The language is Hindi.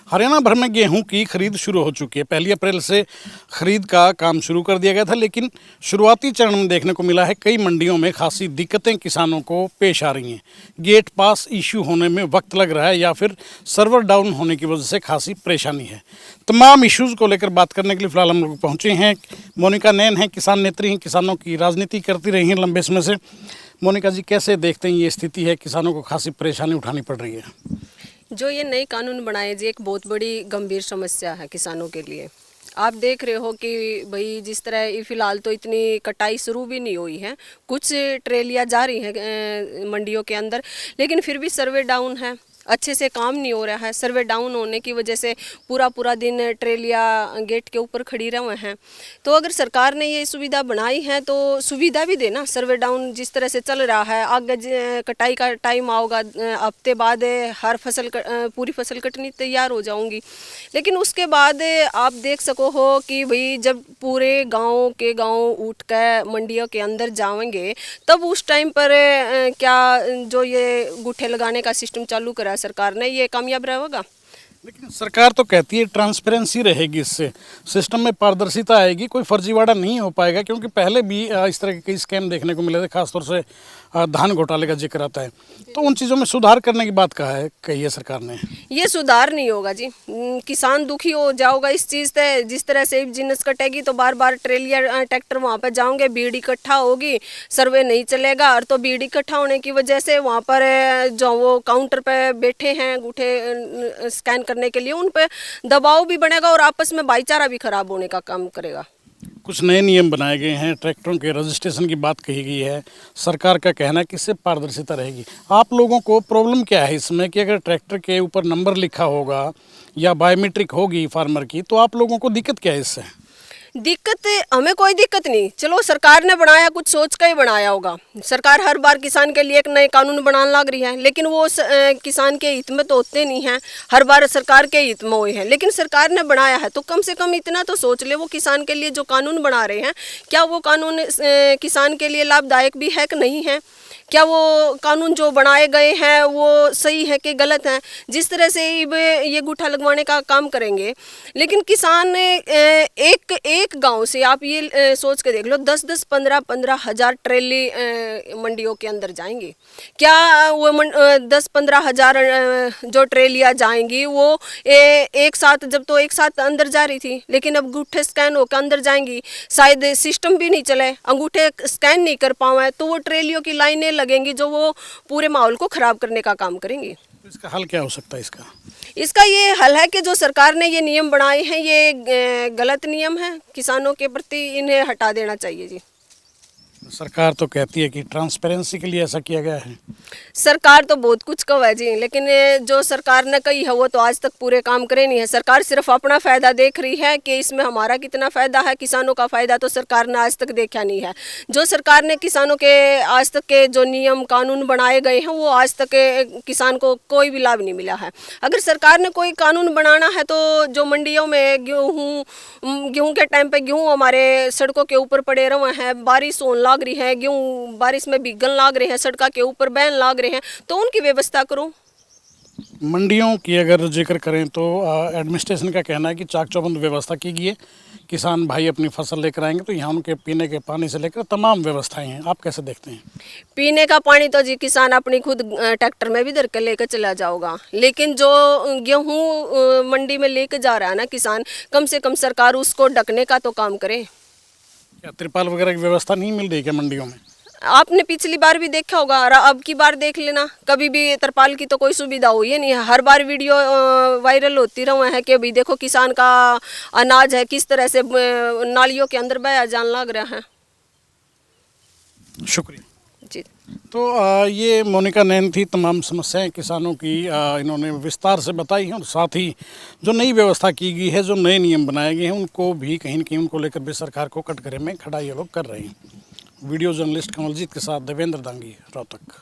हरियाणा भर में गेहूं की खरीद शुरू हो चुकी है। 1 अप्रैल से खरीद का काम शुरू कर दिया गया था, लेकिन शुरुआती चरण में देखने को मिला है कई मंडियों में खासी दिक्कतें किसानों को पेश आ रही हैं। गेट पास इश्यू होने में वक्त लग रहा है या फिर सर्वर डाउन होने की वजह से खासी परेशानी है। तमाम इश्यूज़ को लेकर बात करने के लिए फिलहाल हम लोग पहुँचे हैं। मोनिका नैन हैं, किसान नेत्री हैं, किसानों की राजनीति करती रही हैं लंबे समय से। मोनिका जी, कैसे देखते हैं ये स्थिति है, किसानों को खासी परेशानी उठानी पड़ रही है? जो ये नए कानून बनाए जी एक बहुत बड़ी गंभीर समस्या है किसानों के लिए। आप देख रहे हो कि भाई जिस तरह फिलहाल तो इतनी कटाई शुरू भी नहीं हुई है, कुछ ट्रेलियाँ जा रही हैं मंडियों के अंदर, लेकिन फिर भी सर्वे डाउन है, अच्छे से काम नहीं हो रहा है। सर्वे डाउन होने की वजह से पूरा दिन ट्रेलियाँ गेट के ऊपर खड़ी रहे हैं। तो अगर सरकार ने ये सुविधा बनाई है तो सुविधा भी देना। सर्वे डाउन जिस तरह से चल रहा है, आगे कटाई का टाइम आओगा, हफ्ते बाद हर फसल पूरी फसल कटनी तैयार हो जाऊंगी, लेकिन उसके बाद आप देख सको हो कि भाई जब पूरे गाँव के गाँव उठ कर मंडियों के अंदर जाएंगे, तब उस टाइम पर क्या जो ये गुट्ठे लगाने का सिस्टम चालू करा है सरकार ने, ये कामयाब रहेगा? लेकिन सरकार तो कहती है ट्रांसपेरेंसी रहेगी, इससे सिस्टम में पारदर्शिता आएगी, कोई फर्जीवाड़ा नहीं हो पाएगा। क्योंकि पहले भी इस तरह के कई स्कैम देखने को मिले थे, खासतौर से धान घोटाले का जिक्र आता है। तो उन चीज़ों में सुधार करने की बात कही है सरकार ने। ये सुधार नहीं होगा जी। किसान दुखी हो जाओगा इस चीज़ से। जिस तरह से जिन्स कटेगी तो बार बार ट्रेलियर ट्रैक्टर वहाँ पर जाओगे, भीड़ इकट्ठा होगी, सर्वे नहीं चलेगा। और तो भीड़ इकट्ठा होने की वजह से वहाँ पर जो वो काउंटर पर बैठे हैं अंगूठे स्कैन करने के लिए, उन पर दबाव भी बढ़ेगा और आपस में भाईचारा भी खराब होने का काम करेगा। कुछ नए नियम बनाए गए हैं, ट्रैक्टरों के रजिस्ट्रेशन की बात कही गई है। सरकार का कहना है कि इससे पारदर्शिता रहेगी। आप लोगों को प्रॉब्लम क्या है इसमें कि अगर ट्रैक्टर के ऊपर नंबर लिखा होगा या बायोमेट्रिक होगी फार्मर की, तो आप लोगों को दिक्कत क्या है इससे? दिक्कत हमें कोई दिक्कत नहीं। चलो सरकार ने बनाया, कुछ सोच कर ही बनाया होगा। सरकार हर बार किसान के लिए एक नए कानून बनाने लग रही है, लेकिन वो किसान के हित में तो होते नहीं हैं। हर बार सरकार के हित में हुए हैं, लेकिन सरकार ने बनाया है तो कम से कम इतना तो सोच ले, वो किसान के लिए जो कानून बना रहे हैं, क्या वो कानून किसान के लिए लाभदायक भी है कि नहीं है? क्या वो कानून जो बनाए गए हैं वो सही है कि गलत है? जिस तरह से ये गुठा लगवाने का काम करेंगे, लेकिन किसान एक गांव से आप ये सोच के देख लो, 10-10, 15-15 हज़ार ट्रेली मंडियों के अंदर जाएंगी। क्या वो 10-15 हज़ार जो ट्रेलियाँ जाएंगी वो एक साथ, जब तो एक साथ अंदर जा रही थी, लेकिन अब अंगूठे स्कैन होकर अंदर जाएंगी। शायद सिस्टम भी नहीं चले, अंगूठे स्कैन नहीं कर पाए, तो वो ट्रेलियों की लाइनें लगेंगी जो वो पूरे माहौल को खराब करने का काम करेंगी। तो इसका हल क्या हो सकता है? इसका ये हल है कि जो सरकार ने ये नियम बनाए हैं, ये गलत नियम है। किसानों के प्रति इन्हें हटा देना चाहिए जी। सरकार तो कहती है कि ट्रांसपेरेंसी के लिए ऐसा किया गया है। सरकार तो बहुत कुछ कहा है जी, लेकिन जो सरकार ने कही है वो तो आज तक पूरे काम करे नहीं है। सरकार सिर्फ अपना फ़ायदा देख रही है कि इसमें हमारा कितना फ़ायदा है। किसानों का फ़ायदा तो सरकार ने आज तक देखा नहीं है। जो सरकार ने किसानों के आज तक के जो नियम कानून बनाए गए हैं, वो आज तक किसान को कोई भी लाभ नहीं मिला है। अगर सरकार ने कोई कानून बनाना है तो जो मंडियों में गेहूँ के टाइम पर गेहूँ हमारे सड़कों के ऊपर पड़े रहे हैं, बारिश होने लाग रही है, गेहूँ बारिश में भीगन लाग रहे हैं, सड़क के ऊपर बहन लाग रहे हैं, तो उनकी व्यवस्था करो। मंडियों की अगर जिक्र करें तो एडमिनिस्ट्रेशन का कहना है कि चाक चौबंद व्यवस्था की गई है। किसान भाई अपनी फसल लेकर आएंगे तो यहाँ उनके पीने के पानी से लेकर तमाम व्यवस्थाएं हैं। आप कैसे देखते हैं? पीने का पानी तो जी किसान अपनी खुद ट्रैक्टर में भी धर के लेकर चला जाओगा, लेकिन जो गेहूँ मंडी में लेकर जा रहा है ना किसान, कम से कम सरकार उसको ढकने का तो काम करे। क्या त्रिपाल वगैरह की व्यवस्था नहीं मिल रही क्या मंडियों में? आपने पिछली बार भी देखा होगा और अब की बार देख लेना, कभी भी तरपाल की तो कोई सुविधा हुई है नहीं है। हर बार वीडियो वायरल होती रहा है कि भाई देखो किसान का अनाज है किस तरह से नालियों के अंदर बह जाने लग रहा है। शुक्रिया जी। तो ये मोनिका नैन थी। तमाम समस्याएं किसानों की इन्होंने विस्तार से बताई हैं, और साथ ही जो नई व्यवस्था की गई है, जो नए नियम बनाए गए हैं, उनको भी कहीं न कहीं उनको लेकर भी सरकार को कटघरे में खड़ा ये लोग कर रहे हैं। वीडियो जर्नलिस्ट कमलजीत के साथ देवेंद्र दांगी, रोहतक।